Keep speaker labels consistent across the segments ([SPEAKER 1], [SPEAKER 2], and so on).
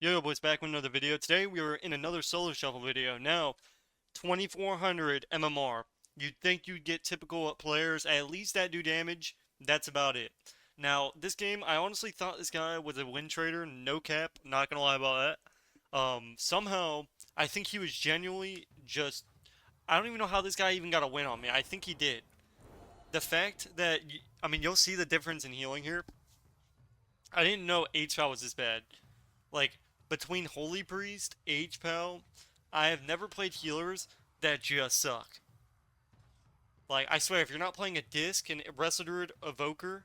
[SPEAKER 1] Yo, boys, back with another video. Today we are in another solo shuffle video. Now, 2400 MMR. You'd think you'd get typical players at least that do damage. That's about it. Now, this game, I honestly thought this guy was a win trader. No cap. Not gonna lie about that. Somehow, I think he was genuinely just. I don't even know how this guy even got a win on me. I think he did. The fact that, I mean, you'll see the difference in healing here. I didn't know HPAL was this bad. Like, between Holy Priest, H-Pal, I have never played healers that just suck. Like, I swear, if you're not playing a Disc and Wrestle Druid Evoker,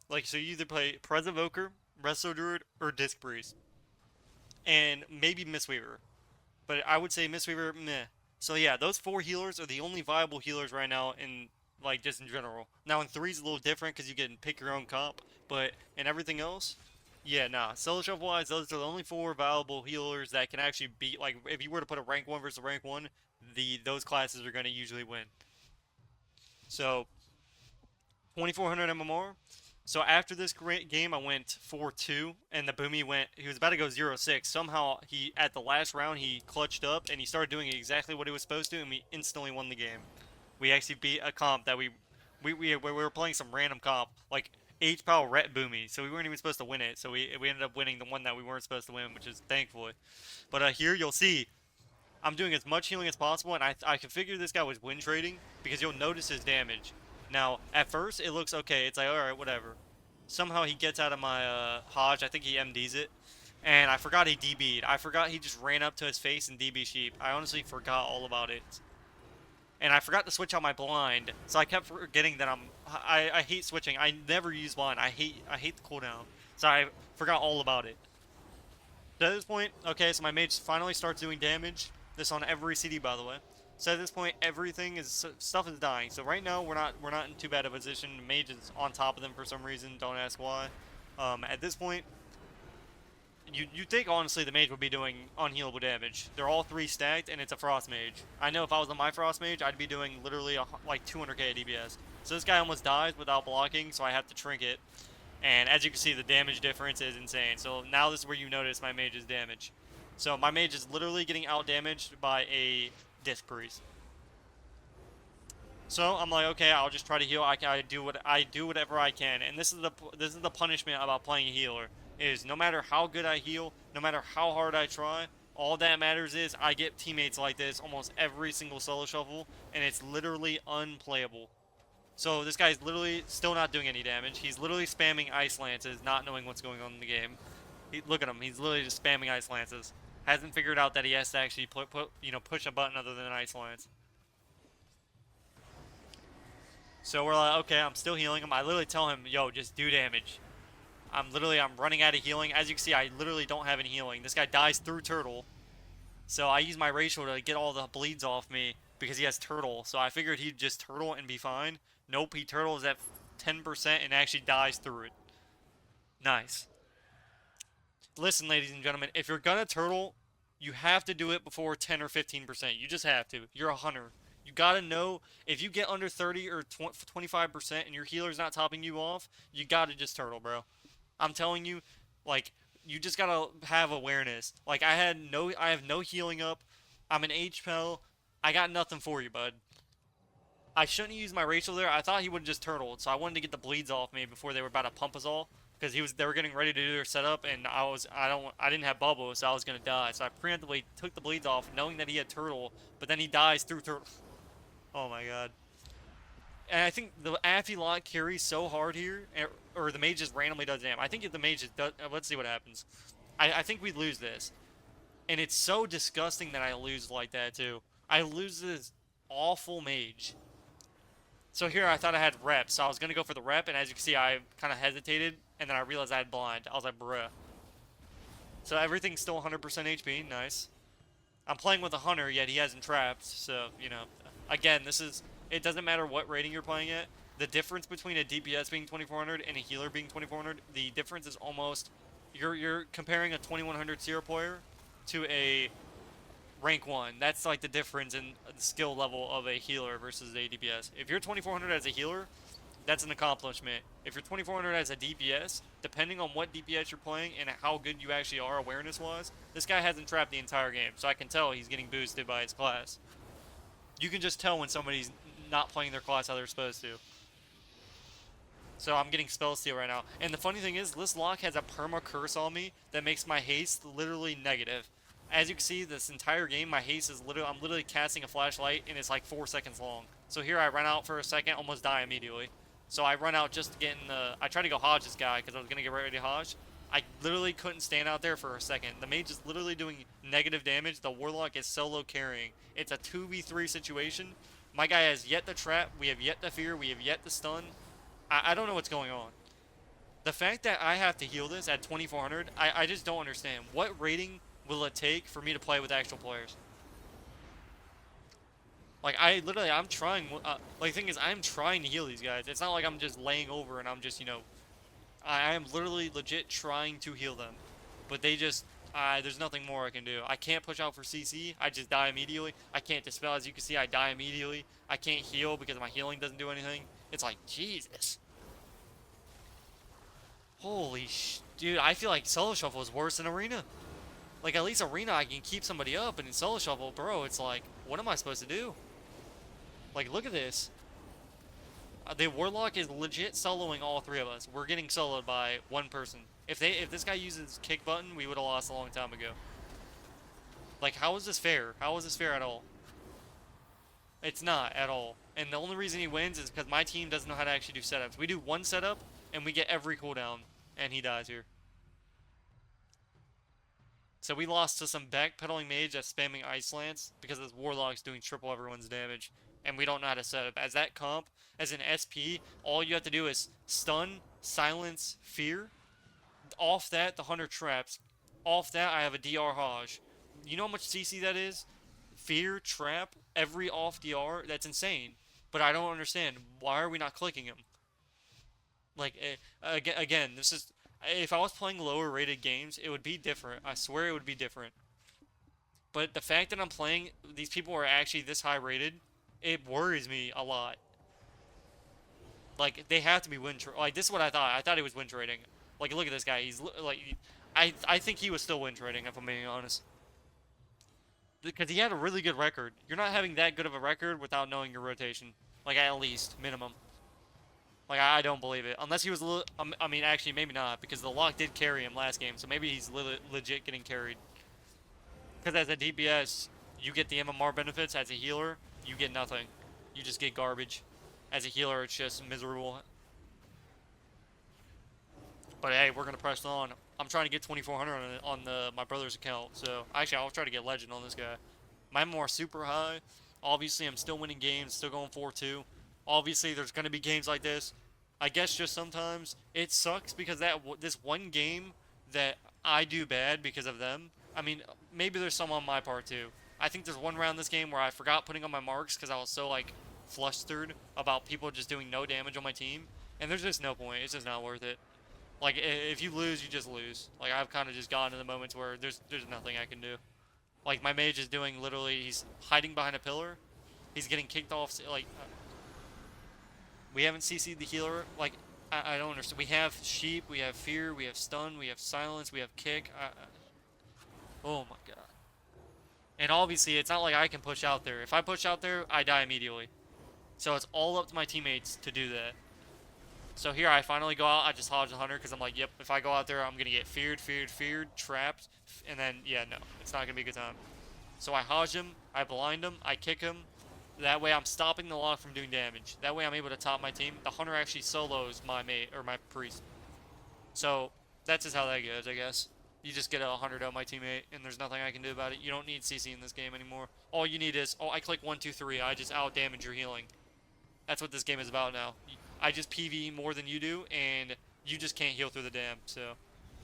[SPEAKER 1] like, so you either play Pres Evoker, Wrestle Druid, or Disc Priest. And maybe Mistweaver. But I would say Mistweaver, meh. So yeah, those four healers are the only viable healers right now in, like, just in general. Now in 3 is a little different because you can pick your own comp, but in everything else, yeah, nah. Solo shuffle wise, those are the only four viable healers that can actually beat. Like, if you were to put a rank 1 versus a rank 1, those classes are going to usually win. So, 2400 MMR. So after this great game, I went 4-2, and the Boomy went. He was about to go 0-6. Somehow, at the last round, he clutched up and he started doing exactly what he was supposed to, and we instantly won the game. We actually beat a comp that we were playing some random comp like H-Power Ret Boomy, so we weren't even supposed to win it. So we ended up winning the one that we weren't supposed to win, which is thankfully. But here you'll see I'm doing as much healing as possible, and I can figure this guy was win trading because you'll notice his damage. Now, at first, it looks okay. It's like, alright, whatever. Somehow he gets out of my Hodge. I think he MDs it. And I forgot he DB'd. I forgot he just ran up to his face and DB Sheep. I honestly forgot all about it. And I forgot to switch out my blind, so I kept forgetting that I hate switching. I never use blind. I hate the cooldown. So I forgot all about it. So at this point, okay, so my mage finally starts doing damage. This on every CD, by the way. So at this point, everything is stuff is dying. So right now we're not in too bad a position. Mage is on top of them for some reason. Don't ask why. At this point, you think honestly the mage would be doing unhealable damage. They're all 3 stacked, and it's a frost mage. I know if I was on my frost mage, I'd be doing literally like 200k DPS. So this guy almost dies without blocking, so I have to trinket. And as you can see, the damage difference is insane. So now this is where you notice my mage's damage. So my mage is literally getting out damaged by a disc priest. So I'm like, okay, I'll just try to heal. I do whatever I can, and this is the punishment about playing a healer. Is no matter how good I heal, no matter how hard I try, all that matters is I get teammates like this almost every single solo shuffle, and it's literally unplayable. So this guy's literally still not doing any damage. He's literally spamming ice lances, not knowing what's going on in the game. Look at him. He's literally just spamming ice lances. Hasn't figured out that he has to actually push a button other than an ice lance. So we're like, okay, I'm still healing him. I literally tell him, yo, just do damage. I'm running out of healing. As you can see, I literally don't have any healing. This guy dies through turtle. So I use my racial to get all the bleeds off me because he has turtle. So I figured he'd just turtle and be fine. Nope, he turtles at 10% and actually dies through it. Nice. Listen, ladies and gentlemen, if you're gonna turtle, you have to do it before 10 or 15%. You just have to. You're a hunter. You gotta know if you get under 30 or 25% and your healer's not topping you off, you gotta just turtle, bro. I'm telling you, like, you just gotta have awareness. Like, I have no healing up. I'm an HPL. I got nothing for you, bud. I shouldn't use my Rachel there. I thought he would just turtled, so I wanted to get the bleeds off me before they were about to pump us all. Because they were getting ready to do their setup, and I didn't have bubble, so I was gonna die. So I preemptively took the bleeds off, knowing that he had turtle, but then he dies through turtle. Oh my god. And I think the Affy lock carries so hard here, or the mage just randomly does damn. I think if the mage just does, let's see what happens. I think we lose this. And it's so disgusting that I lose like that too. I lose this awful mage. So here I thought I had rep, so I was going to go for the rep, and as you can see, I kind of hesitated, and then I realized I had blind. I was like, bruh. So everything's still 100% HP, nice. I'm playing with a hunter, yet he hasn't trapped, so, you know. Again, it doesn't matter what rating you're playing at. The difference between a DPS being 2400 and a healer being 2400, the difference is almost, you're comparing a 2100 Seer player to a rank 1. That's like the difference in the skill level of a healer versus a DPS. If you're 2400 as a healer, That's an accomplishment. If you're 2400 as a DPS, depending on what DPS you're playing and how good you actually are awareness-wise, this guy hasn't trapped the entire game, so I can tell he's getting boosted by his class. You can just tell when somebody's not playing their class how they're supposed to. So I'm getting spell steal right now. And the funny thing is, this lock has a perma curse on me that makes my haste literally negative. As you can see, this entire game, my haste is literally, I'm literally casting a flashlight and it's like 4 seconds long. So here I run out for a second, almost die immediately. So I run out just to get in the, I tried to go Hodge this guy because I was going to get ready to Hodge. I literally couldn't stand out there for a second. The mage is literally doing negative damage. The warlock is solo carrying. It's a 2v3 situation. My guy has yet to trap. We have yet to fear. We have yet to stun. I don't know what's going on. The fact that I have to heal this at 2400, I just don't understand. What rating will it take for me to play with actual players? Like, I'm trying, like, the thing is, I'm trying to heal these guys. It's not like I'm just laying over and I'm just, you know, I am literally legit trying to heal them. But they just, there's nothing more I can do. I can't push out for CC, I just die immediately. I can't dispel, as you can see, I die immediately. I can't heal because my healing doesn't do anything. It's like, Jesus. Holy dude, I feel like solo shuffle is worse than arena. Like, at least arena I can keep somebody up, and in solo shuffle, bro, it's like, what am I supposed to do? Like, look at this. The warlock is legit soloing all three of us. We're getting soloed by one person. If this guy uses kick button, we would have lost a long time ago. Like, how is this fair? How is this fair at all? It's not at all. And the only reason he wins is because my team doesn't know how to actually do setups. We do one setup, and we get every cooldown, and he dies here. So we lost to some backpedaling mage that's spamming Ice Lance because this warlock's doing triple everyone's damage, and we don't know how to set up. As that comp, as an SP, all you have to do is stun, silence, fear. Off that, the hunter traps. Off that, I have a DR Hodge. You know how much CC that is? Fear, trap, every off DR. That's insane. But I don't understand. Why are we not clicking him? Like, again, this is... If I was playing lower rated games, it would be different. I swear it would be different. But the fact that I'm playing, these people are actually this high rated, it worries me a lot. Like, they have to be win trading. Like, this is what I thought. I thought he was win trading. Like, look at this guy. He's, like... I think he was still win trading, if I'm being honest. Because he had a really good record. You're not having that good of a record without knowing your rotation. Like, at least, minimum. Like, I don't believe it. Unless he was I mean, actually, maybe not. Because the lock did carry him last game. So maybe he's legit getting carried. Because as a DPS, you get the MMR benefits. As a healer, you get nothing. You just get garbage. As a healer, it's just miserable. But hey, we're going to press on. I'm trying to get 2400 on my brother's account. So, actually, I'll try to get legend on this guy. My MMR super high. Obviously, I'm still winning games. Still going 4-2. Obviously, there's going to be games like this. I guess just sometimes it sucks because this one game that I do bad because of them. I mean, maybe there's some on my part too. I think there's one round this game where I forgot putting on my marks because I was so like flustered about people just doing no damage on my team. And there's just no point. It's just not worth it. Like, if you lose, you just lose. Like, I've kind of just gotten to the moments where there's nothing I can do. Like, my mage is doing literally, he's hiding behind a pillar. He's getting kicked off, like... we haven't CC'd the healer. Like, I don't understand. We have sheep, we have fear, we have stun, we have silence, we have kick. Oh my god. And obviously, it's not like I can push out there. If I push out there, I die immediately. So it's all up to my teammates to do that. So here, I finally go out. I just Hodge the hunter because I'm like, yep, if I go out there, I'm going to get feared, trapped. And then, yeah, no, it's not going to be a good time. So I Hodge him, I blind him, I kick him. That way I'm stopping the lock from doing damage. That way I'm able to top my team. The hunter actually solos my mate, or my priest. So that's just how that goes, I guess. You just get a 100 on my teammate, and there's nothing I can do about it. You don't need CC in this game anymore. All you need is, oh, I click 1, 2, 3. I just out damage your healing. That's what this game is about now. I just PvE more than you do, and you just can't heal through the dam. So,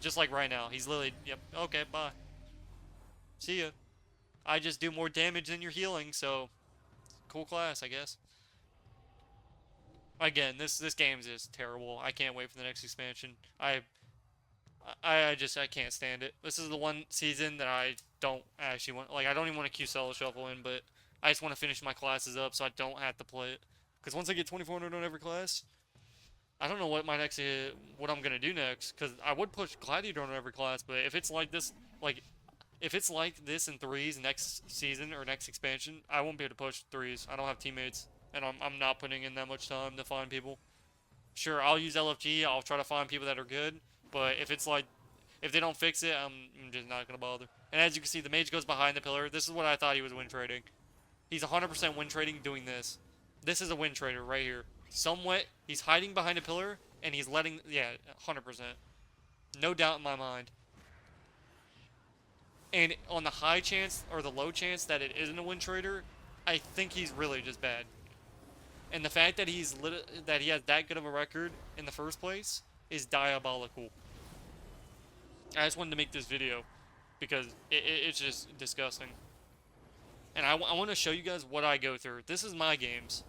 [SPEAKER 1] just like right now, he's literally, yep, okay, bye. See ya. I just do more damage than you're healing, so cool class, I guess. Again, this game is just terrible. I can't wait for the next expansion. I can't stand it. This is the one season that I don't actually want. Like, I don't even want to queue solo shuffle in, but I just want to finish my classes up so I don't have to play it. Because once I get 2400 on every class, I don't know what my next what I'm gonna do next, because I would push Gladiator on every class, but if it's like this, like if it's like this in threes next season or next expansion, I won't be able to push threes. I don't have teammates, and I'm not putting in that much time to find people. Sure, I'll use LFG. I'll try to find people that are good, but if it's like if they don't fix it, I'm just not gonna bother. And as you can see, the mage goes behind the pillar. This is what I thought he was win trading. He's 100% win trading doing this. This is a win trader right here. Somewhat, he's hiding behind a pillar, and he's letting, yeah, 100%. No doubt in my mind. And on the high chance, or the low chance that it isn't a win trader, I think he's really just bad. And the fact that that he has that good of a record in the first place is diabolical. I just wanted to make this video because it's just disgusting. And I want to show you guys what I go through. This is my games.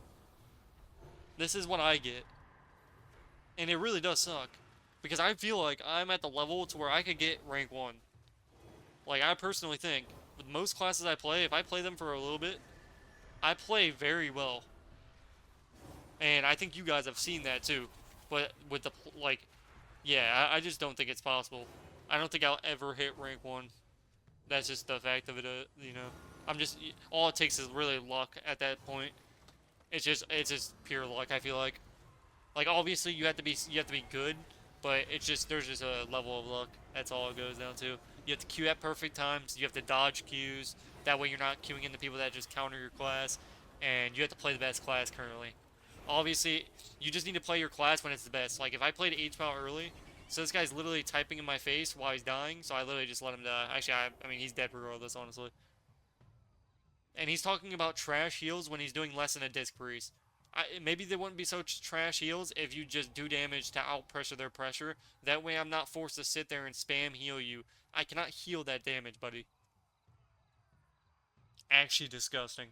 [SPEAKER 1] This is what I get. And it really does suck. Because I feel like I'm at the level to where I could get rank 1. Like, I personally think, with most classes I play, if I play them for a little bit, I play very well. And I think you guys have seen that too. But with the, like, yeah, I just don't think it's possible. I don't think I'll ever hit rank 1. That's just the fact of it, you know. I'm just, all it takes is really luck at that point. It's just pure luck, I feel like. Like, obviously, you have to be good, but it's just, there's just a level of luck. That's all it goes down to. You have to queue at perfect times, you have to dodge queues, that way you're not queuing into people that just counter your class, and you have to play the best class currently. Obviously, you just need to play your class when it's the best. Like, if I played H-Pow early, so this guy's literally typing in my face while he's dying, so I literally just let him die. Actually, I mean, he's dead regardless, honestly. And he's talking about trash heals when he's doing less than a disc breeze. Maybe they wouldn't be so trash heals if you just do damage to out pressure their pressure. That way I'm not forced to sit there and spam heal you. I cannot heal that damage, buddy. Actually disgusting.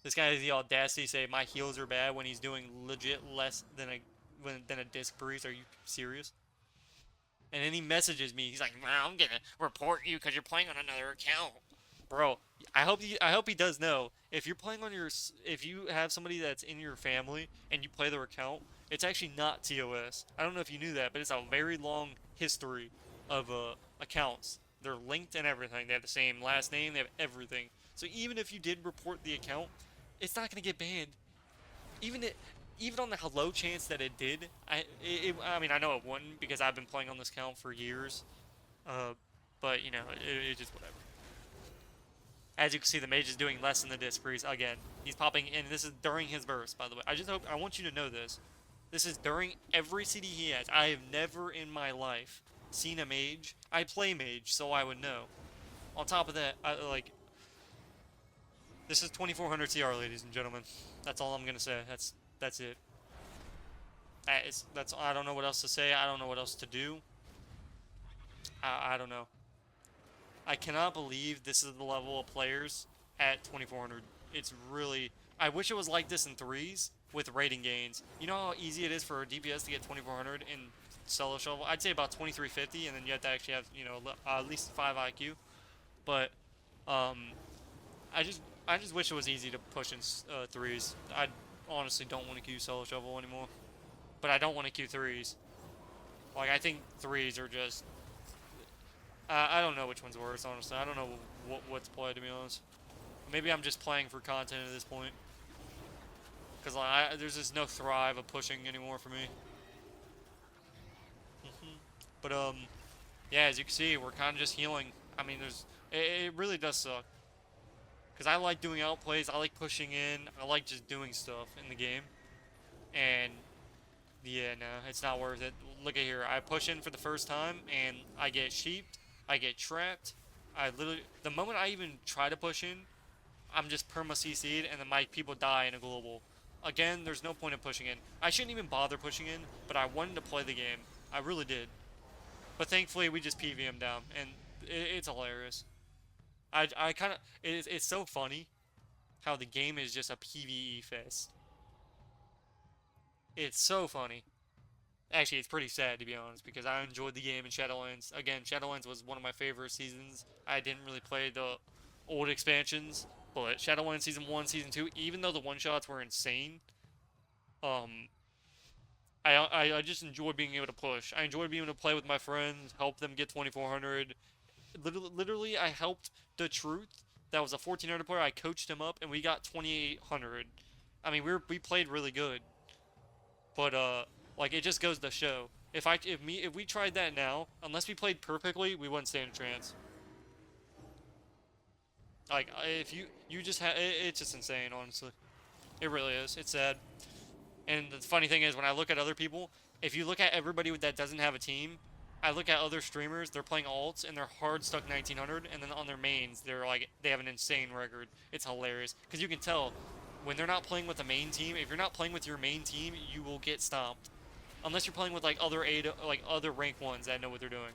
[SPEAKER 1] This guy has the audacity to say my heals are bad when he's doing legit less than a disc breeze. Are you serious? And then he messages me. He's like, "Well, I'm gonna report you because you're playing on another account." Bro, I hope he does know. If you're playing on if you have somebody that's in your family and you play their account, it's actually not TOS. I don't know if you knew that, but it's a very long history of accounts. They're linked and everything. They have the same last name. They have everything. So even if you did report the account, it's not gonna get banned. Even even on the low chance that it did, I mean, I know it wouldn't because I've been playing on this account for years. But you know, it's just whatever. As you can see, the mage is doing less than the disc breeze again. He's popping in. This is during his burst, by the way. I want you to know this. This is during every CD he has. I have never in my life seen a mage. I play mage, so I would know. On top of that, this is 2400 CR, ladies and gentlemen. That's all I'm gonna say. That's it. I don't know what else to say. I don't know what else to do. I don't know. I cannot believe this is the level of players at 2400. It's really... I wish it was like this in threes with rating gains. You know how easy it is for a DPS to get 2400 in solo shovel? I'd say about 2350, and then you have to actually have, you know, at least 5 IQ. But I just wish it was easy to push in threes. I honestly don't want to queue solo shovel anymore. But I don't want to queue threes. Like, I think threes are just... I don't know which one's worse, honestly. I don't know what's played, to be honest. Maybe I'm just playing for content at this point. Because there's just no thrive of pushing anymore for me. But, yeah, as you can see, we're kind of just healing. I mean, it really does suck. Because I like doing outplays, I like pushing in, I like just doing stuff in the game. And, yeah, no, it's not worth it. Look at here, I push in for the first time, and I get sheeped. I get trapped. The moment I even try to push in, I'm just perma-CC'd, and then my people die in a global. Again, there's no point in pushing in. I shouldn't even bother pushing in, but I wanted to play the game. I really did. But thankfully, we just PVM down, and it's hilarious. I kind of... It's so funny how the game is just a PvE fest. It's so funny. Actually, it's pretty sad, to be honest, because I enjoyed the game in Shadowlands. Again, Shadowlands was one of my favorite seasons. I didn't really play the old expansions, but Shadowlands Season 1, Season 2, even though the one-shots were insane, I just enjoy being able to push. I enjoy being able to play with my friends, help them get 2400. Literally, I helped the Truth. That was a 1400 player. I coached him up, and we got 2800. I mean, we played really good, but like it just goes to show. If we tried that now, unless we played perfectly, we wouldn't stand a chance. Like if you just it's just insane, honestly. It really is. It's sad. And the funny thing is, when I look at other people, if you look at everybody that doesn't have a team, I look at other streamers, they're playing alts and they're hard stuck 1900, and then on their mains, they have an insane record. It's hilarious because you can tell when they're not playing with the main team. If you're not playing with your main team, you will get stomped, unless you're playing with like other rank ones that know what they're doing.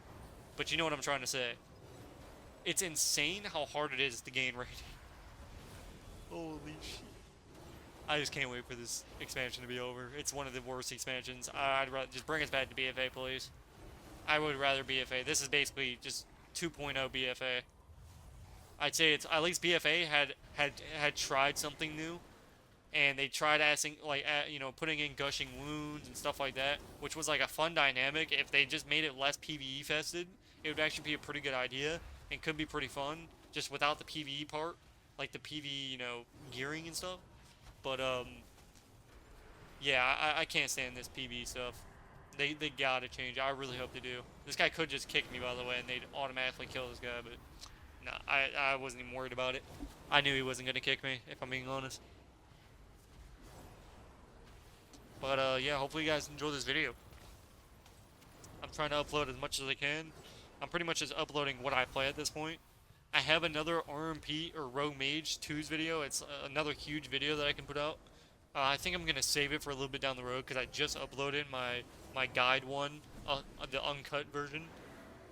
[SPEAKER 1] But you know what I'm trying to say. It's insane how hard it is to gain rating. Holy shit. I just can't wait for this expansion to be over. It's one of the worst expansions. I'd rather just bring us back to BFA, please. I would rather BFA. This is basically just 2.0 BFA. I'd say it's at least BFA had tried something new, and they tried putting in gushing wounds and stuff like that, which was like a fun dynamic. If they just made it less PvE fested, it would actually be a pretty good idea and could be pretty fun just without the PvE part, like the PvE, gearing and stuff. But yeah, I can't stand this PvE stuff. They gotta change. I really hope they do. This guy could just kick me, by the way, and they'd automatically kill this guy, but nah, I wasn't even worried about it. I knew he wasn't gonna kick me, if I'm being honest. But yeah, hopefully you guys enjoy this video. I'm trying to upload as much as I can. I'm pretty much just uploading what I play at this point. I have another RMP or Rogue Mage 2's video. It's another huge video that I can put out. I think I'm gonna save it for a little bit down the road because I just uploaded my guide one, the uncut version.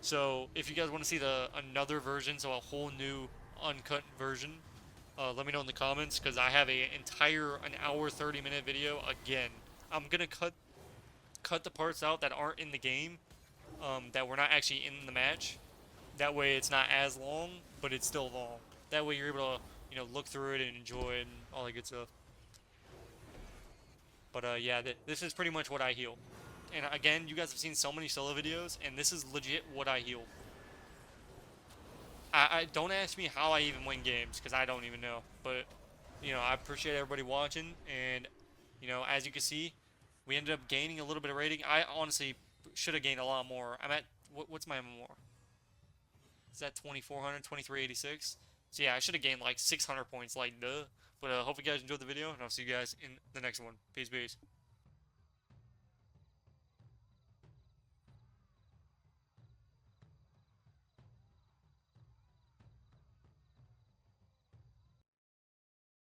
[SPEAKER 1] So if you guys want to see another version, so a whole new uncut version, let me know in the comments because I have an hour 30-minute video again. I'm gonna cut the parts out that aren't in the game, that were not actually in the match. That way it's not as long, but it's still long. That way you're able to, look through it and enjoy it and all that good stuff. But yeah, this is pretty much what I heal. And again, you guys have seen so many solo videos, and this is legit what I heal. I don't ask me how I even win games, because I don't even know. But, I appreciate everybody watching, and, as you can see, we ended up gaining a little bit of rating. I honestly should have gained a lot more. I'm at, what's my MMR? Is that 2400, 2386? So yeah, I should have gained like 600 points, like duh. But hope you guys enjoyed the video, and I'll see you guys in the next one. Peace, peace.